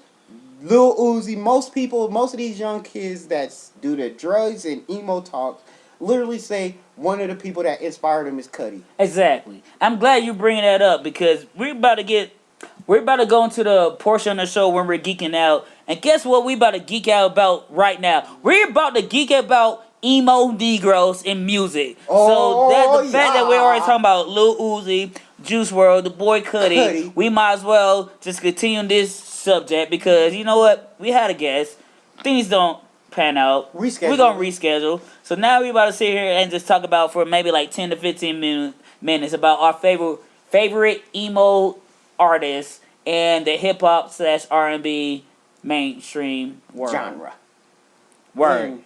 Lil Uzi, most of these young kids that do the drugs and emo talk, literally say one of the people that inspired them is Cudi. Exactly. I'm glad you bringing that up because we're about to go into the portion of the show when we're geeking out. And guess what we about to geek out about right now? We're about to geek about emo Negroes in music. So that's the fact that we're already talking about Lil Uzi, Juice WRLD, the boy Cudi. We might as well just continue this subject because you know what? We had a guest. Things don't pan out. We're gonna reschedule. So now we about to sit here and just talk about for maybe like 10 to 15 minutes about our favorite emo artists and the hip hop / R&B mainstream world. Genre. Word. And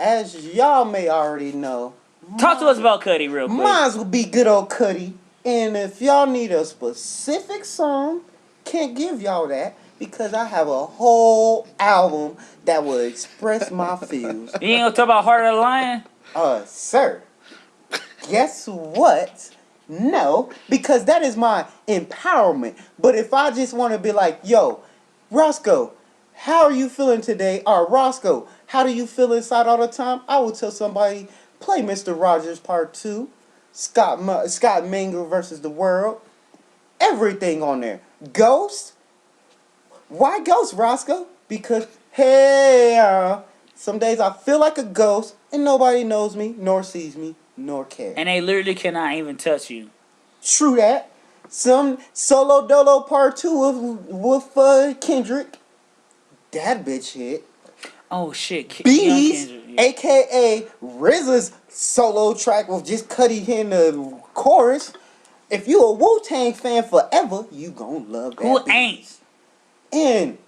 as y'all may already know, Talk to us about Cudi real quick. mine's will be good old Cudi. And if y'all need a specific song, can't give y'all that because I have a whole album that will express my feels. You ain't gonna talk about Heart of the Lion? Sir, guess what? No, because that is my empowerment. But if I just want to be like, yo, Roscoe, how are you feeling today? Or Roscoe, how do you feel inside all the time? I will tell somebody, play Mr. Rogers Part 2, Scott Manger versus the World, everything on there. Ghost, why Ghost, Roscoe? Because, hey, some days I feel like a ghost and nobody knows me, nor sees me, nor cares. And they literally cannot even touch you. True that. Some Solo Dolo Part 2 with Kendrick. That bitch hit. Oh shit, Bees, Young Kendrick, yeah. a.k.a. RZA's solo track with just Cudi in the chorus. If you a Wu-Tang fan forever, you gon' love that. Who Bees. ain't? And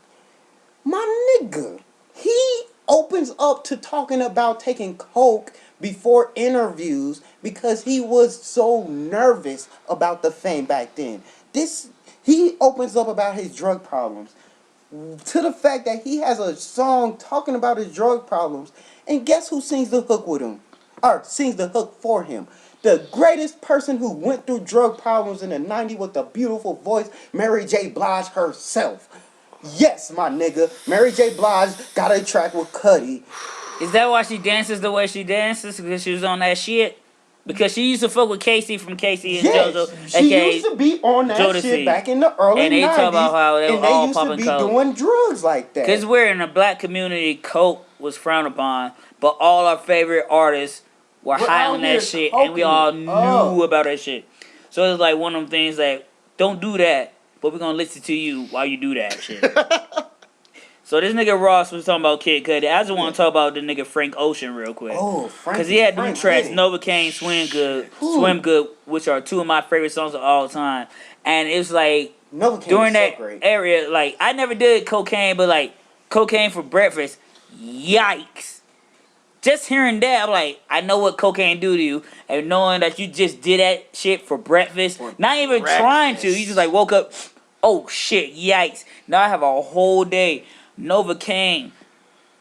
my nigga, he opens up to talking about taking coke before interviews because he was so nervous about the fame back then. He opens up about his drug problems to the fact that he has a song talking about his drug problems, and guess who sings the hook with him? Or sings the hook for him? The greatest person who went through drug problems in the 90s with a beautiful voice, Mary J. Blige herself. Yes, my nigga. Mary J. Blige got a track with Cudi. Is that why she dances the way she dances? Because she was on that shit? Because she used to fuck with Casey from Casey and Yes, JoJo, she aka used to be on that Jodeci. shit back in the early And they 90s. talk about how they were and they all used to popping be coke. doing drugs like that. Because we're in a black community, coke was frowned upon, but all our favorite artists were high out on here that shit, and we all coking knew up. about that shit. So it's like one of them things like, don't do that, but we're gonna listen to you while you do that shit. So this nigga Ross was talking about Kid Cudi. I just want to talk about the nigga Frank Ocean real quick. Oh, Frank. Because he had them Frank tracks, Ocean. Novocaine, Swim Ooh. Good, which are two of my favorite songs of all time. And it's like, Novocaine during is so that great. area, like, I never did cocaine, but like, cocaine for breakfast, yikes. Just hearing that, I'm like, I know what cocaine do to you. And knowing that you just did that shit for breakfast, not even trying to, you just like woke up, oh shit, yikes. Now I have a whole day. Novocaine.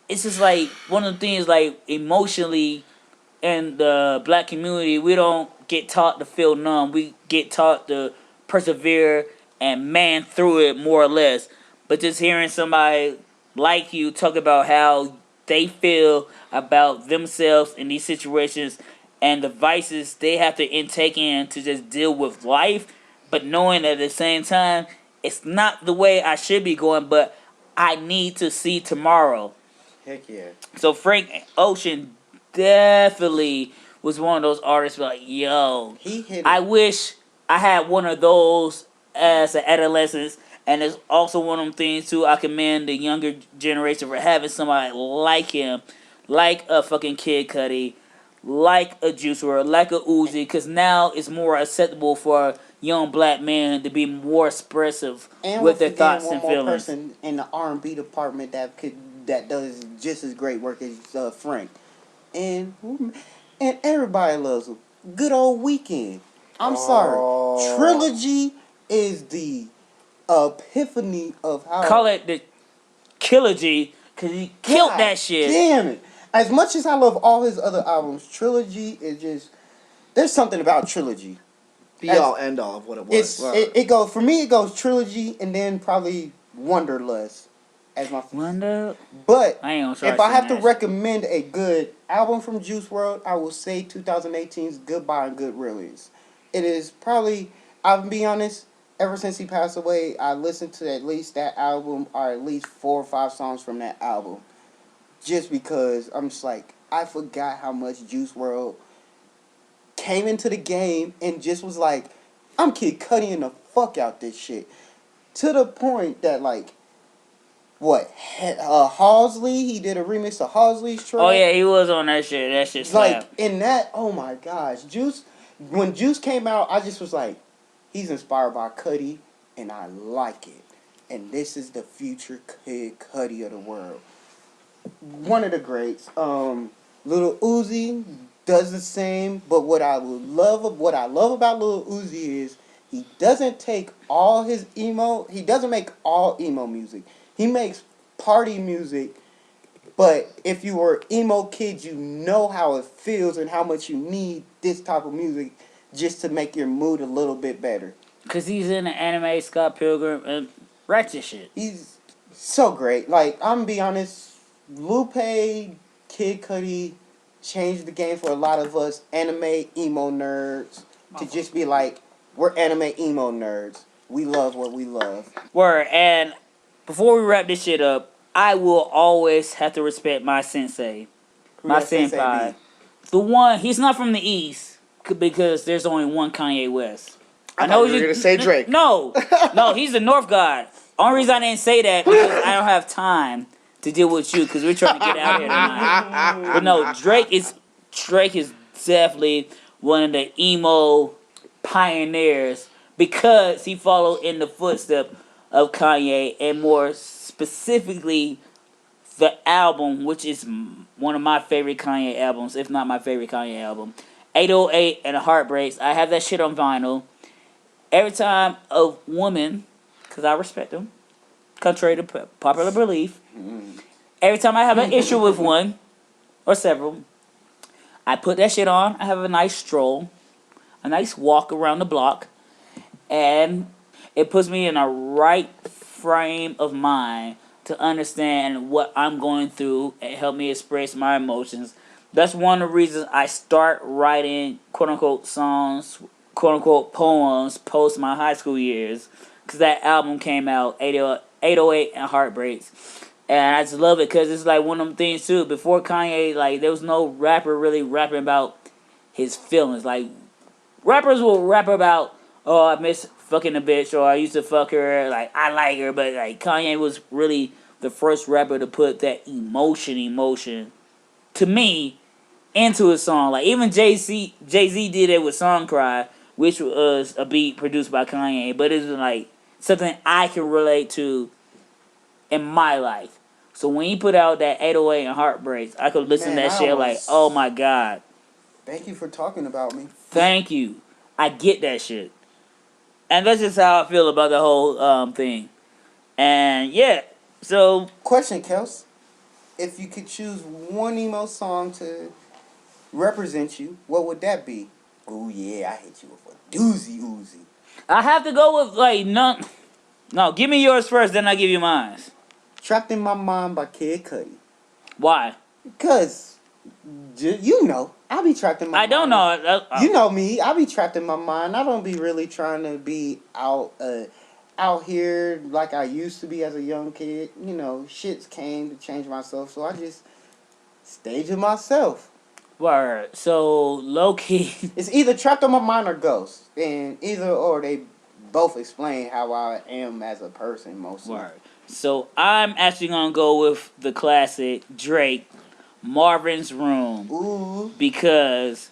It's just like one of the things, like, emotionally in the black community, we don't get taught to feel numb. We get taught to persevere and man through it, more or less. But just hearing somebody like you talk about how they feel about themselves in these situations and the vices they have to intake in to just deal with life, but knowing at the same time it's not the way I should be going, but I need to see tomorrow. Heck yeah. So Frank Ocean definitely was one of those artists like, yo, He hit it. I wish I had one of those as an adolescent. And it's also one of them things too, I commend the younger generation for having somebody like him, like a fucking Kid Cudi, like a Juice WRLD, like a Uzi, because now it's more acceptable for young black men to be more expressive And with their we're forgetting thoughts one and more feelings. person in the R&B department that does just as great work as Frank, and everybody loves him. Good old Weekend. I'm sorry. Trilogy is the epiphany of how. Call it the Trilogy, because he killed God that shit. Damn it! As much as I love all his other albums, Trilogy is just. There's something about Trilogy. Be all end all of what it was. It goes for me. It goes Trilogy and then probably Wonderlust as my. Wonder. But I ain't gonna try if I have to singing that shit. recommend a good album from Juice WRLD, I will say 2018's Goodbye and Good Riddance. It is probably, I'll be honest, ever since he passed away, I listened to at least that album or at least 4 or 5 songs from that album. Just because I'm just like, I forgot how much Juice WRLD came into the game and just was like, I'm Kid Cudi the fuck out this shit. To the point that like, Halsey, he did a remix of Halsey's track. Oh yeah, he was on that shit. That shit slapped. Like, in that, oh my gosh. When Juice came out, I just was like, he's inspired by Cudi, and I like it. And this is the future Kid Cudi of the world. One of the greats. Little Uzi, does the same, but what I love about Lil Uzi is he doesn't take all his emo. He doesn't make all emo music. He makes party music. But if you were emo kid, you know how it feels and how much you need this type of music just to make your mood a little bit better. Cause he's in the anime, Scott Pilgrim, and ratchet shit. He's so great. Like, I'm gonna be honest, Lupe, Kid Cudi changed the game for a lot of us anime emo nerds to just be like, we're anime emo nerds. We love what we love. Word. And before we wrap this shit up, I will always have to respect my sensei, my that sensei senpai. be? The one, he's not from the East because there's only one Kanye West. I know you were gonna say Drake. No, he's the North God. Only reason I didn't say that because I don't have time to deal with you because we're trying to get out here tonight. But no, Drake is definitely one of the emo pioneers because he followed in the footsteps of Kanye, and more specifically the album, which is one of my favorite Kanye albums, if not my favorite Kanye album, 808 and Heartbreaks. I have that shit on vinyl. Every time a woman, because I respect them, contrary to popular belief, every time I have an issue with one or several, I put that shit on. I have a nice stroll, a nice walk around the block, and it puts me in a right frame of mind to understand what I'm going through and help me express my emotions. That's one of the reasons I start writing quote-unquote songs, quote-unquote poems post my high school years, because that album came out, 808 and Heartbreaks. And I just love it because it's like one of them things too. Before Kanye, like, there was no rapper really rapping about his feelings. Like, rappers will rap about, oh, I miss fucking a bitch, or I used to fuck her, like, I like her. But like, Kanye was really the first rapper to put that emotion, to me, into a song. Like, even Jay-Z did it with Song Cry, which was a beat produced by Kanye. But it's like something I can relate to in my life. So when he put out that 808 and Heartbreaks, I could listen to that shit like, oh my God. Thank you for talking about me. Thank you. I get that shit. And that's just how I feel about the whole thing. And yeah, so... Question, Kels. If you could choose one emo song to represent you, what would that be? Oh yeah, I hit you with a doozy Uzi. I have to go with, like, none... No, give me yours first, then I give you mine. Trapped in My Mind by Kid Cudi. Why? Because, you know, I be trapped in my mind. I don't know. You know me. I be trapped in my mind. I don't be really trying to be out here like I used to be as a young kid. You know, shits came to change myself, so I just stayed to myself. Word. So, low-key... It's either trapped in my mind or ghost. And either or, they both explain how I am as a person, mostly. Word. So, I'm actually going to go with the classic Drake, Marvin's Room. Ooh. Because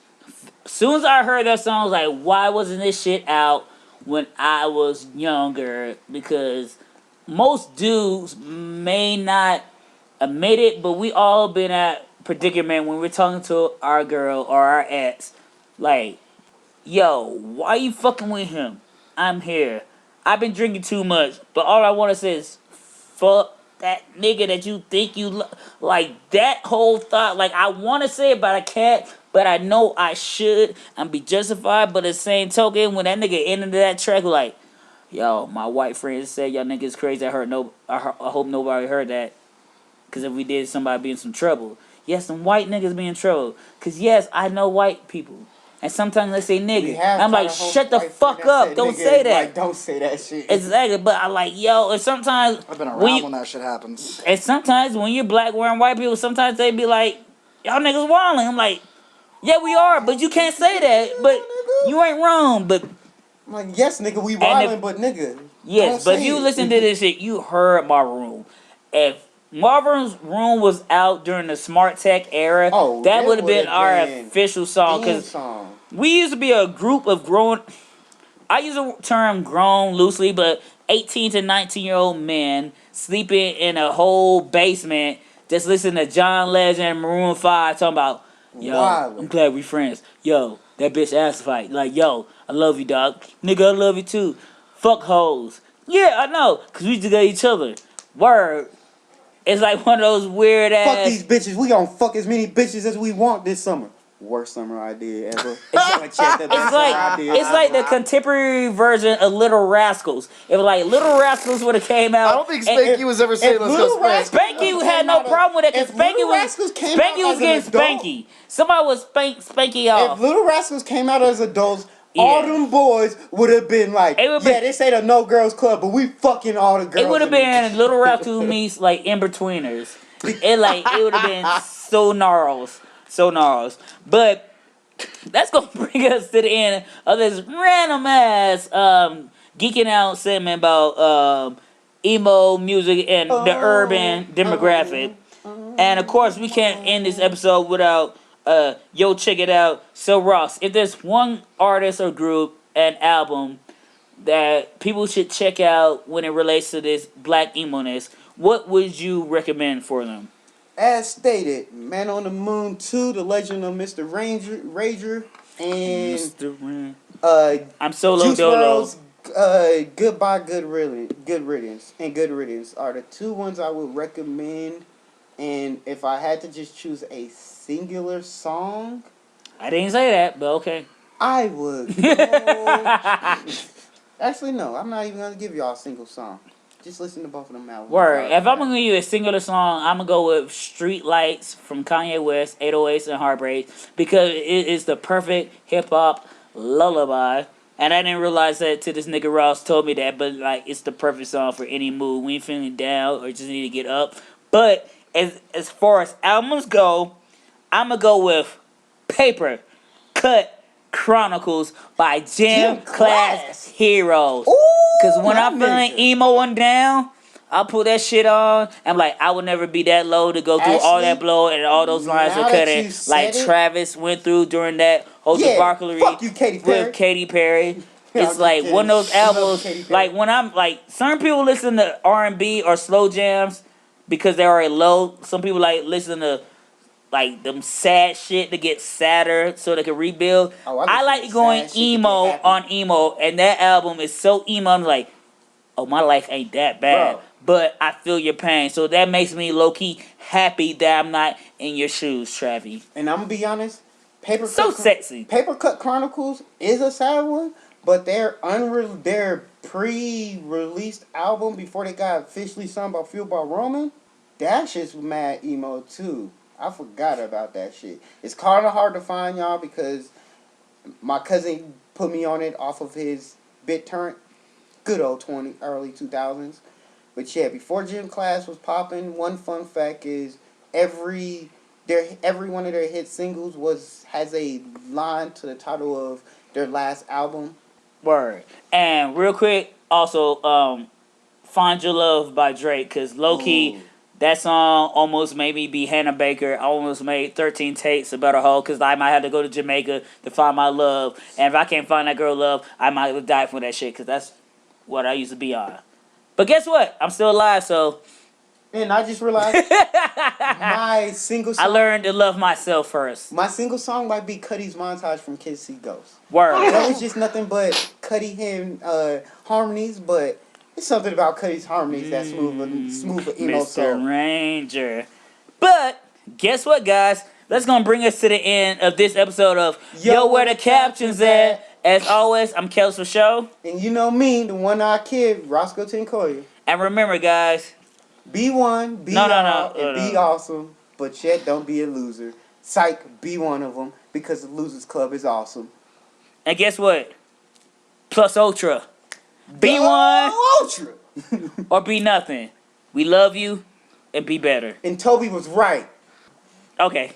as soon as I heard that song, I was like, why wasn't this shit out when I was younger? Because most dudes may not admit it, but we all been at predicament when we're talking to our girl or our ex. Like, yo, why you fucking with him? I'm here. I've been drinking too much, but all I want to say is, fuck that nigga that you think you like. That whole thought, like, I want to say it, but I can't. But I know I should and be justified. But at the same token, when that nigga ended that track, like, yo, my white friends said y'all niggas crazy. I hope nobody heard that. Because if we did, somebody be in some trouble. Yes, some white niggas be in trouble. Because yes, I know white people. And sometimes they say nigga. I'm like, shut the fuck up. Don't say that. Like, don't say that shit. Exactly. But I like, yo, and sometimes... I've been around when that shit happens. And sometimes when you're black wearing white people, sometimes they be like, y'all niggas wildin'. I'm like, yeah, we are, but you can't say that. But you ain't wrong. But I'm like, yes, nigga, we wildin', but nigga. Yes, but if you listen to this shit, you heard my room. If Marvin's Room was out during the smart tech era, that would have been our official song. Because we used to be a group of grown... I use the term grown loosely, but 18 to 19-year-old men sleeping in a whole basement just listening to John Legend and Maroon 5 talking about, Yo, Wildin'. I'm glad we friends. Yo, that bitch ass fight. Like, yo, I love you, dog. Nigga, I love you too. Fuck hoes. Yeah, I know. Cause we used to get each other. Word. It's like one of those weird ass. Fuck these bitches. We gonna fuck as many bitches as we want this summer. Worst summer idea ever. It's like the contemporary version of Little Rascals. If like Little Rascals would have came out, I don't think Spanky was ever saying let's go spank. Spanky had no problem with it because Spanky was getting Spanky. Somebody was Spanky off. If Little Rascals came out as adults, Yeah. all them boys would have been like, It would've been- this ain't a no girls club, but we fucking all the girls. It would have been Little Rascals meets like In-Betweeners. It would have been so gnarls. But that's gonna bring us to the end of this random ass geeking out segment about emo music and the urban demographic. And of course, we can't end this episode without yo, check it out. So Ross, if there's one artist or group and album that people should check out when it relates to this black emo-ness, what would you recommend for them? As stated, Man on the Moon 2, The Legend of Mr. Rager, and Mr. I'm Solo Juice Dolo. WRLD's Goodbye, Good Riddance are the two ones I would recommend. And if I had to just choose a singular song, I didn't say that, but okay. I would go... Actually, no, I'm not even going to give y'all a single song. Just listen to both of them albums. Word. If I'm gonna give you a singular song, I'm gonna go with Street Lights from Kanye West, 808s and Heartbreak, because it is the perfect hip hop lullaby. And I didn't realize that till this nigga Ross told me that, but like it's the perfect song for any mood. We ain't feeling down or just need to get up. But as far as albums go, I'm gonna go with Paper Cut Chronicles by Gym Class Heroes. Because when I'm feeling emo and down, I'll put that shit on. I'm like, I would never be that low to go through all that blow and all those lines are cutting. Like Travis went through during that whole debauchery with Katy Perry. It's like one of those albums. Like when I'm like, some people listen to R&B or slow jams because they're already low. Some people like listen to like them sad shit to get sadder so they can rebuild. I like going emo on emo, and that album is so emo. I'm like, oh, my life ain't that bad, but I feel your pain. So that makes me low key happy that I'm not in your shoes, Travi. And I'm gonna be honest, sexy. Paper Cut Chronicles is a sad one, but their pre-released album before they got officially signed by Fueled by Roman, that shit's mad emo too. I forgot about that shit. It's kind of hard to find, y'all, because my cousin put me on it off of his BitTorrent. Good old early 2000s. But yeah, before Gym Class was popping, one fun fact is every one of their hit singles has a line to the title of their last album. Word. And real quick, also, Find Your Love by Drake, because low-key... That song almost made me be Hannah Baker. I almost made 13 takes about a hoe because I might have to go to Jamaica to find my love. And if I can't find that girl love, I might have died for that shit because that's what I used to be on. But guess what? I'm still alive, so... And I just realized my single song... I learned to love myself first. My single song might be Cuddy's Montage from Kids See Ghosts. Word. That was just nothing but Cuddy him harmonies, but... It's something about Cuddy's harmonies that smooth emo soul. Mr. Ranger. But, guess what, guys? That's going to bring us to the end of this episode of Yo, Where the Captions At? As always, I'm Kels for Show. And you know me, the one-eyed kid, Roscoe Tinkoya. And remember, guys. Be one, be be awesome, but yet don't be a loser. Psych, be one of them, because the Losers Club is awesome. And guess what? Plus Ultra. Be one Ultra. or be nothing. We love you and be better. And Toby was right. Okay.